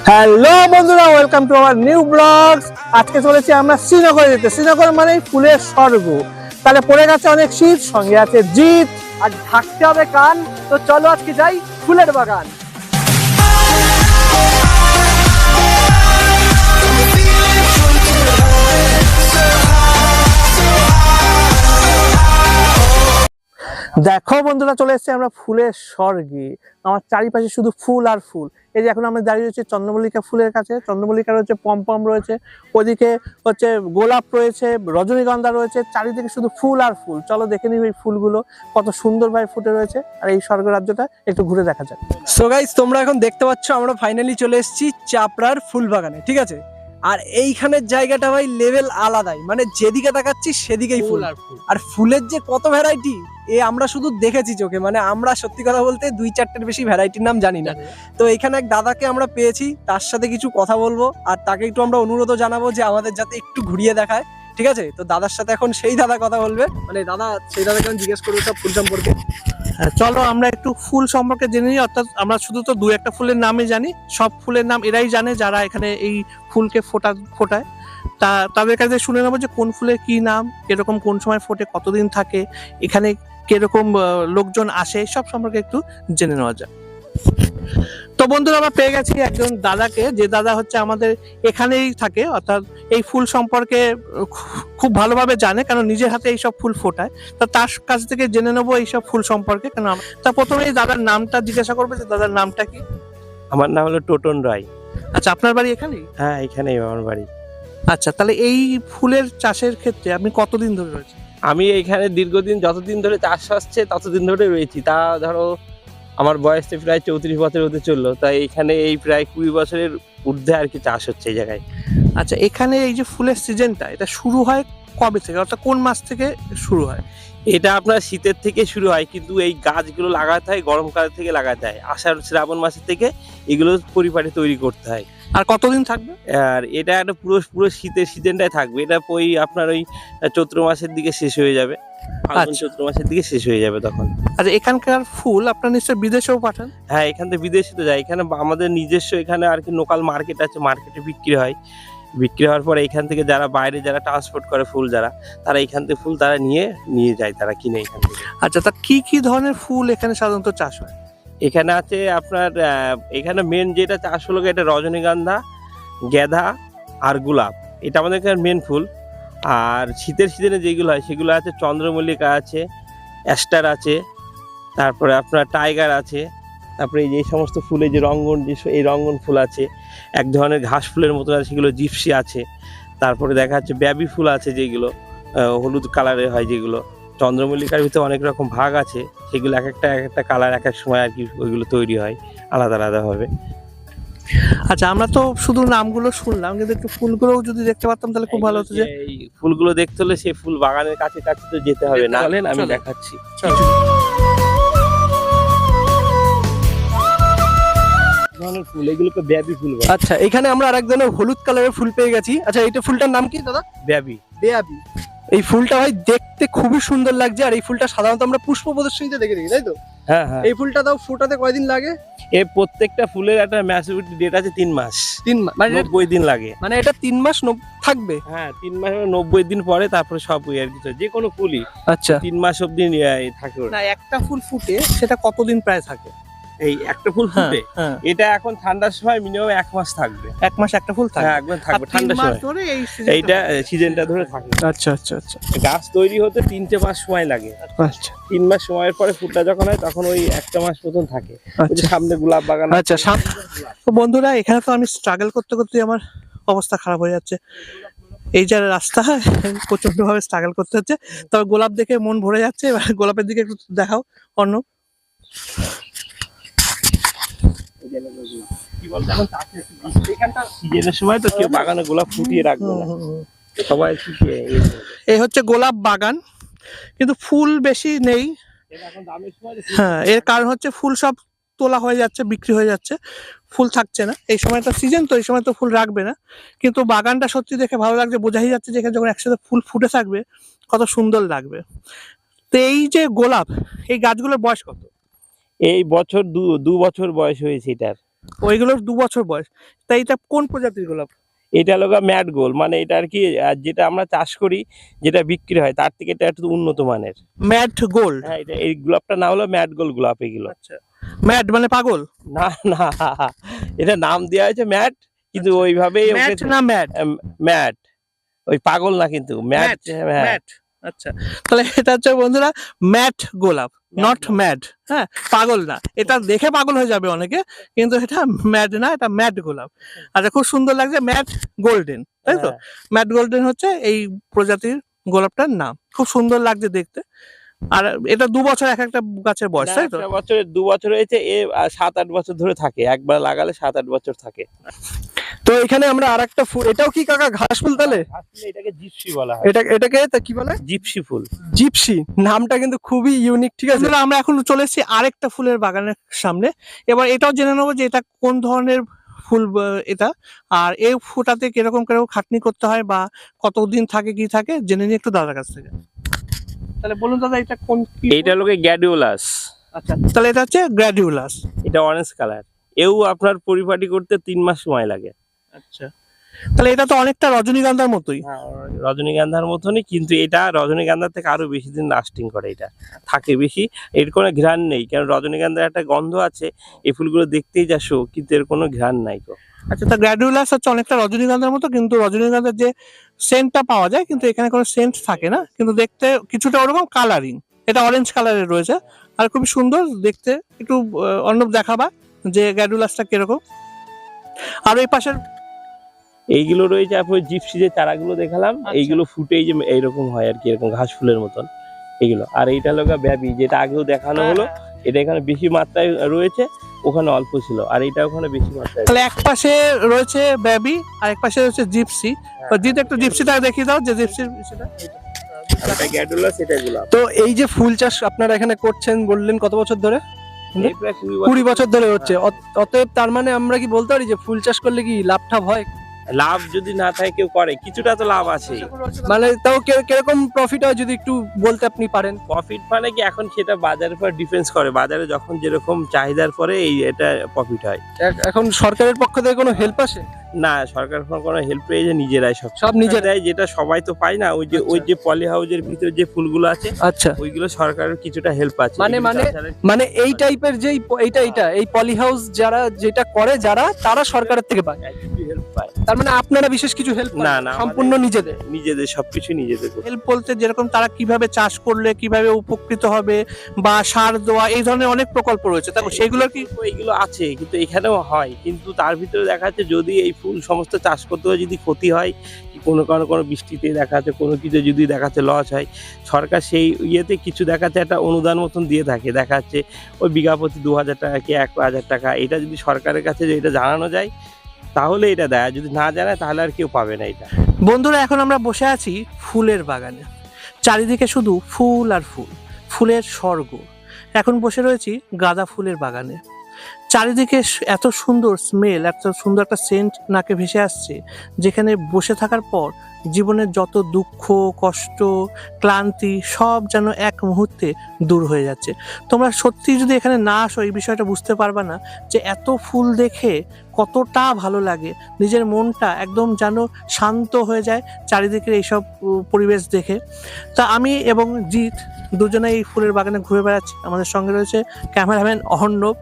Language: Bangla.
হ্যালো বন্ধুরা, welcome to our new blogs. আজকে চলেছি আমরা শ্রীনগরে যেতে। শ্রীনগর মানে ফুলের স্বর্গ। তাহলে পড়ে গেছে অনেক শীত, সঙ্গে আছে জিৎ, আর ঢাকতে হবে কান। তো চলো আজকে যাই ফুলের বাগান। দেখো বন্ধুরা, চলে এসেছি আমরা ফুলের স্বর্গে। আমার চারিপাশে শুধু ফুল আর ফুল। এই যে এখন আমরা দাঁড়িয়ে রয়েছে চন্দ্রমল্লিকা ফুলের কাছে। চন্দ্রমল্লিকা রয়েছে, পম্পম রয়েছে, ওদিকে হচ্ছে গোলাপ রয়েছে, রজনীগন্ধা রয়েছে, চারিদিকে শুধু ফুল আর ফুল। চলো দেখে নিই এই ফুলগুলো কত সুন্দরভাবে ফুটে রয়েছে। আর এই স্বর্গ রাজ্যটা একটু ঘুরে দেখা যাক। সো গাইস, তোমরা এখন দেখতে পাচ্ছ আমরা ফাইনালি চলে এসেছি চাপড়ার ফুল বাগানে, ঠিক আছে। আর এইখানের জায়গাটা ভাই লেভেল আলাদাই, মানে যেদিকে তাকাচ্ছি সেদিকেই ফুল আর ফুল। আর ফুলের যে কত ভ্যারাইটি, আমরা শুধু দেখেছি চোখে, মানে আমরা সত্যি কথা বলতে 2-4টের বেশি ভ্যারাইটির নাম জানি না। তো এখানে এক দাদাকে আমরা পেয়েছি, তার সাথে কিছু কথা বলবো আর তাকে একটু আমরা অনুরোধও জানাবো যে আমাদের যাতে একটু ঘুরিয়ে দেখায়, ঠিক আছে। তো দাদার সাথে এখন সেই দাদা কথা বলবে, মানে সেই দাদাকে আমি জিজ্ঞেস করবো সব ফুল সম্পর্কে। চলো আমরা একটু ফুল সম্পর্কে জেনে নিই। অর্থাৎ আমরা শুধু তো 2-1টা ফুলের নামই জানি, সব ফুলের নাম এরাই জানে যারা এখানে এই ফুলকে ফোটায়। তাদের কাছে শুনে নেবো যে কোন ফুলের কি নাম, এরকম কোন সময় ফোটে, কতদিন থাকে, এখানে কিরকম লোকজন আসে, সব সম্পর্কে একটু জেনে নেওয়া যায়। তো বন্ধুরা, আমরা পেয়ে গেছি একজন দাদাকে, যে দাদা হচ্ছে আমাদের এখানেই থাকে, অর্থাৎ এই ফুল সম্পর্কে খুব ভালোভাবে জানে, কারণ নিজের হাতে এইসব ফুল ফোটায়। তো তার কাছ থেকে জেনে নেবো এইসব ফুল সম্পর্কে। কেন তা প্রথমে এই দাদার নামটা জিজ্ঞাসা করবে যে দাদার নামটা কি। আমার নাম হলো টোটন রায়। আচ্ছা, আপনার বাড়ি এখানেই? হ্যাঁ, এখানেই আমার বাড়ি। আচ্ছা, তাহলে এই ফুলের চাষের ক্ষেত্রে আপনি কতদিন ধরে রয়েছেন? আমি এইখানে দীর্ঘদিন, যতদিন ধরে চাষ হচ্ছে ততদিন ধরে রয়েছি। তা ধরো আমার বয়স তো প্রায় 34 বছর হতে চললো, তাই এখানে এই প্রায় 20 বছরের ঊর্ধ্বে আর কি চাষ হচ্ছে এই জায়গায়। আচ্ছা, এখানে এই যে ফুলের সিজনটা, এটা শুরু হয় কবে থেকে, অর্থাৎ কোন মাস থেকে শুরু হয়? এটা আপনার শীতের থেকে শুরু হয়, কিন্তু এই গাছগুলো লাগাতে হয় গরমকাল থেকে লাগাতে হয়। আষাঢ় শ্রাবণ মাসের থেকে এগুলো পরিপাটি তৈরি করতে হয়। আর কতদিন থাকবে? আর এটা একটা পুরো শীতের সিজনটাই থাকবে। এটা আপনার ওই চৈত্র মাসের দিকে শেষ হয়ে যাবে, ফাল্গুন চৈত্র মাসের দিকে শেষ হয়ে যাবে তখন। আচ্ছা, এখানকার ফুল আপনার নিশ্চয়ই বিদেশেও পাঠান? হ্যাঁ, এখান থেকে বিদেশে তো যায়। এখানে আমাদের নিজস্ব এখানে আর কি লোকাল মার্কেট আছে, মার্কেটে বিক্রি হয়। বিক্রি হওয়ার পরে এখান থেকে যারা বাইরে যারা ট্রান্সপোর্ট করে ফুল, তারা এখান থেকে ফুল তারা নিয়ে যায়, তারা কিনে এখান থেকে। আচ্ছা, তা কি কি ধরনের ফুল এখানে সাধারণত চাষ হয়? এখানে আছে আপনার এখানে মেন যেটা চাষ হলো এটা রজনীগন্ধা, গেঁদা আর গোলাপ। এটা আমাদের এখানে মেন ফুল। আর শীতের সিজনে যেগুলো হয় সেগুলো আছে চন্দ্রমল্লিকা আছে, অ্যাস্টার আছে, তারপরে আপনার টাইগার আছে, তারপরে এই যে সমস্ত ফুলে যে রঙ্গন, এই রঙ্গন ফুল আছে, এক ধরনের ঘাস ফুলের মতো আছে, সেগুলো জিপসি আছে। তারপরে দেখা যাচ্ছে বেবি ফুল আছে, যেগুলো হলুদ কালারের হয়, যেগুলো চন্দ্রমল্লিকার ভিতরে অনেক রকম ভাগ আছে, সেগুলো এক একটা কালার এক এক সময় আর কি ওইগুলো তৈরি হয় আলাদা আলাদাভাবে। আচ্ছা, আমরা তো শুধু নামগুলো শুনলাম, কিন্তু একটু ফুলগুলোও যদি দেখতে পারতাম তাহলে খুব ভালো হতো। যে এই ফুলগুলো দেখতে হলে সেই ফুল বাগানের কাছে কাছে তো যেতে হবে না, চলেন, আমি চলো। দেখাচ্ছি। ধরনের ফুল, এগুলোকে বেবি ফুল বলে। আচ্ছা, এখানে আমরা আরেক ধরনের হলুদ কালারের ফুল পেয়ে গেছি। আচ্ছা, এইটা ফুলটার নাম কি দাদা? বেবি। বেয়াবি। এই ফুলটা ভাই দেখতে খুবই সুন্দর লাগছে। আর এই ফুলটা সাধারণত আমরা পুষ্প প্রদর্শনীতে দেখে থাকি, তাই তো? হ্যাঁ হ্যাঁ, এই ফুলটা তাও ফোটাতে কয়দিন লাগে? এই প্রত্যেকটা ফুলের একটা ম্যাচুরিটি ডেট আছে 3 মাস। 3 মাস, মানে 90 দিন লাগে। মানে এটা 3 মাস থাকবে? হ্যাঁ, 3 মাস 90 দিন পরে তারপরে সব আর কি, যে কোনো ফুলই আচ্ছা, 3 মাস অব্দি থাকে ওটা। না, একটা ফুল ফুটে সেটা কতদিন প্রায় থাকে? এই একটা ফুল ফুটে হ্যাঁ, এটা এখন ঠান্ডার সময় মিনিমাম 1 মাস থাকবে। 1 মাস একটা ফুল থাকে? হ্যাঁ, একদম থাকবে আর 3 ঠান্ডার মাস সময়। ধরে এই এইটা সিজনটা ধরে থাকে। আচ্ছা আচ্ছা আচ্ছা গাছ তৈরি হতে 3টে মাস সময় লাগে। আচ্ছা 3 মাস সময়ের পরে ফুলটা যখন হয় তখন ওই 1টা মাস মতন থাকে। ওই যে আচ্ছা সামনে গোলাপ বাগান। আচ্ছা। তো বন্ধুরা, এখানে তো আমি স্ট্রাগল করতে করতে আমার অবস্থা খারাপ হয়ে যাচ্ছে। এই যে রাস্তা, প্রচন্ড ভাবে স্ট্রাগল করতে হচ্ছে। তবে গোলাপ দেখে মন ভরে যাচ্ছে। এবার গোলাপের দিকে একটু দেখাও অন্য। কি বলতো, এখন চাষের এখানটা সিজনের সময় তো কেউ বাগানে গোলাপ ফুটিয়ে রাখবে না, সবাই শুকিয়ে এই হচ্ছে গোলাপ বাগান, কিন্তু ফুল বেশি নেই। এখন দামের সময় হ্যাঁ, এর কারণ হচ্ছে ফুল সব তোলা হয়ে যাচ্ছে, বিক্রি হয়ে যাচ্ছে, ফুল থাকছে না। এই সময়টা সিজন, তো এই সময় তো ফুল রাখবে না। কিন্তু বাগানটা সত্যি দেখে ভালো লাগছে, বোঝাই যাচ্ছে যে এখানে যখন একসাথে ফুল ফুটে থাকবে কত সুন্দর লাগবে। তো এই যে গোলাপ, এই গাছগুলোর বয়স কত? এই বছর 2 বছর বয়স হয়েছে এটার। ওইগুলোর 2 বছর বয়স। তাই এটা কোন প্রজাতির গোলাপ? এটা হলো ম্যাট গোল, মানে এটা আর কি যেটা আমরা চাষ করি, যেটা বিক্রি হয় তার থেকে এটা একটু উন্নত মানের। Mat gold. হ্যাঁ, এটা এই গোলাপটা নাম হলো ম্যাট গোল গোলাপ এগুলো। আচ্ছা, ম্যাট মানে পাগল? না না, এটা নাম দেওয়া হয়েছে ম্যাট, কিন্তু ওইভাবেই ম্যাট না ম্যাট? ম্যাট, ওই পাগল না কিন্তু ম্যাট। হ্যাঁ, ম্যাট। আচ্ছা, তাহলে এটা হচ্ছে বন্ধুরা ম্যাট গোলাপ, নট ম্যাড। হ্যাঁ, পাগল না। এটা দেখে পাগল হয়ে যাবে অনেকে, কিন্তু এটা ম্যাড না, এটা ম্যাট গোলাপ। আচ্ছা, খুব সুন্দর লাগছে, ম্যাট গোল্ডেন, তাই তো? ম্যাট গোল্ডেন হচ্ছে এই প্রজাতির গোলাপটার নাম। খুব সুন্দর লাগছে দেখতে। আর এটা 2 বছর এক একটা গাছের বয়স, তাই তো? 2 বছর হয়েছে, 7-8 বছর ধরে থাকে, একবার লাগালে 7-8 বছর থাকে। তো এখানে আমরা আরেকটা ফুল, এটাও কি কাকা ঘাস ফুল তাহলে? আসলে এটাকে জিপসি বলা হয়। এটাকে তা কি বলে? জিপসি ফুল। জিপসি, নামটা কিন্তু খুবই ইউনিক, ঠিক আছে? বন্ধুরা, আমরা এখন চলে এসেছি আরেকটা ফুলের বাগানের সামনে। এবার এটাও জেনে নেবো যে এটা কোন ধরনের ফুল এটা, আর এই ফুটাতে কিরকম কিরকম খাটনি করতে হয় বা কতদিন থাকে কি থাকে জেনে নিই একটু দাদার কাছ থেকে। তাহলে বলুন দাদা, এটা কোন কি ফুল? এইটা হলো গ্যাডিওলাস। আচ্ছা, তাহলে এটা হচ্ছে গ্র্যাডিউলাস। এটা অরেঞ্জ কালার। এও আপনার পরিপাটি করতে 3 মাস সময় লাগে। আচ্ছা, তাহলে এটা তো অনেকটা রজনীগন্ধার মতোই। রজনীগন্ধার মতনই, কিন্তু এটা রজনীগন্ধার থেকে আরো বেশি দিন লাস্টিং করে, এটা থাকে বেশি। এর কোনো ঘ্রাণ নেই, কারণ রজনীগন্ধার একটা গন্ধ আছে, এই ফুলগুলো দেখতেই যা শো, কিন্তু এর কোনো ঘ্রাণ নাই তো। আচ্ছা, তা গ্র্যাডিউলাস হচ্ছে অনেকটা রজনীগন্ধার মতো, কিন্তু রজনীগন্ধার যে সেন্টটা পাওয়া যায়, কিন্তু এখানে কোনো সেন্ট থাকে না, কিন্তু দেখতে কিছুটা ওরকম কালারিং। এটা অরেঞ্জ কালারের রয়েছে আর খুবই সুন্দর দেখতে। একটু অর্ণব দেখাবা যে গ্র্যাডিউলাসটা কিরকম। আর এই পাশের এইগুলো রয়েছে আপনার জিপসি যে চারাগুলো দেখালাম, আচ্ছা। এইগুলো ফুটে এই যে এইরকম হয় আর কি, এরকম ঘাস ফুলের মতন এগুলো। আর এইটা হলো ব্যাবি, যেটা আগেও দেখানো হলো, এটা এখানে বেশি মাত্রায় রয়েছে, ওখানে অল্প ছিল, আর এটা ওখানে বেশি মাত্রায়। তাহলে এক পাশে রয়েছে বেবি আর এক পাশে রয়েছে জিপসি। জিত একটু জিপসিটা দেখিয়ে দাও, যে জিপসির সেটা। এটা গ্যাডুলাস, এটা গোলাপ। তো এই যে ফুল চাষ আপনারা এখানে করছেন বললেন কত বছর ধরে? এই প্রায় 20 বছর ধরে হচ্ছে। অতএব তার মানে আমরা কি বলতে পারি যে ফুল চাষ করলে কি লাভ টাভ হয়? লাভ যদি না থাকে কেউ করে, কিছুটা তো লাভ আছে। মানে তাও কিরকম প্রফিট হয় যদি একটু বলতে আপনি পারেন? প্রফিট মানে কি, এখন সেটা বাজারের উপর ডিফেন্স করে, বাজারে যখন যেরকম চাহিদার পরে এই এটা প্রফিট হয়। এখন সরকারের পক্ষ থেকে কোনো হেল্প আসে? না, সরকার কোনো হেল্প পেয়ে যে নিজেরাই সব নিজেরাই, যেটা সবাই তো পায় না। ওই যে পলি হাউসের ভিতরে যে ফুলগুলো আছে, আচ্ছা, ওইগুলো সরকারের কিছুটা হেল্প আছে। মানে এই টাইপের যে এইটা এই পলি হাউস যারা যেটা করে, তারা সরকারের থেকে পায়, হেল্প পায়। তার মানে আপনারা বিশেষ কিছু হেল্প না না, সম্পূর্ণ নিজেদের সবকিছু নিজেদের করতে। হেল্প বলতে যেরকম তারা কিভাবে চাষ করলে কিভাবে উপকৃত হবে বা সার দেওয়া, এই ধরনের অনেক প্রকল্প রয়েছে, তারপর সেগুলো কি এইগুলো আছে, কিন্তু এখানেও হয়, কিন্তু তার ভিতরে দেখা যাচ্ছে যদি এই ফুল সমস্ত চাষ করতে হয়, যদি ক্ষতি হয়, কি কোনো বৃষ্টিতে দেখা যাচ্ছে কোনো কিছু যদি দেখা যাচ্ছে লস হয়, সরকার সেই ইয়েতে কিছু দেখা যাচ্ছে একটা অনুদান মতন দিয়ে থাকে, দেখা যাচ্ছে ওই বিঘা প্রতি 2000 টাকা কি 1000 টাকা। এটা যদি সরকারের কাছে যে এটা জানানো যায় তাহলে এটা দেয়, যদি না জানায় তাহলে আর কেউ পাবে না এটা। বন্ধুরা, এখন আমরা বসে আছি ফুলের বাগানে। চারিদিকে শুধু ফুল আর ফুল, ফুলের স্বর্গ। এখন বসে রয়েছি গাঁদা ফুলের বাগানে। চারিদিকে এত সুন্দর স্মেল, এত সুন্দর একটা সেন্ট নাকে ভেসে আসছে, যেখানে বসে থাকার পর জীবনের যত দুঃখ, কষ্ট, ক্লান্তি সব যেন এক মুহূর্তে দূর হয়ে যাচ্ছে। তোমরা সত্যি যদি এখানে না আসো, এই বিষয়টা বুঝতে পারবে না যে এত ফুল দেখে কতটা ভালো লাগে। নিজের মনটা একদম যেন শান্ত হয়ে যায় চারিদিকের এইসব পরিবেশ দেখে। তা আমি এবং জিৎ দুজনে এই ফুলের বাগানে ঘুরে বেড়াচ্ছি। আমাদের সঙ্গে রয়েছে ক্যামেরাম্যান অর্ণব।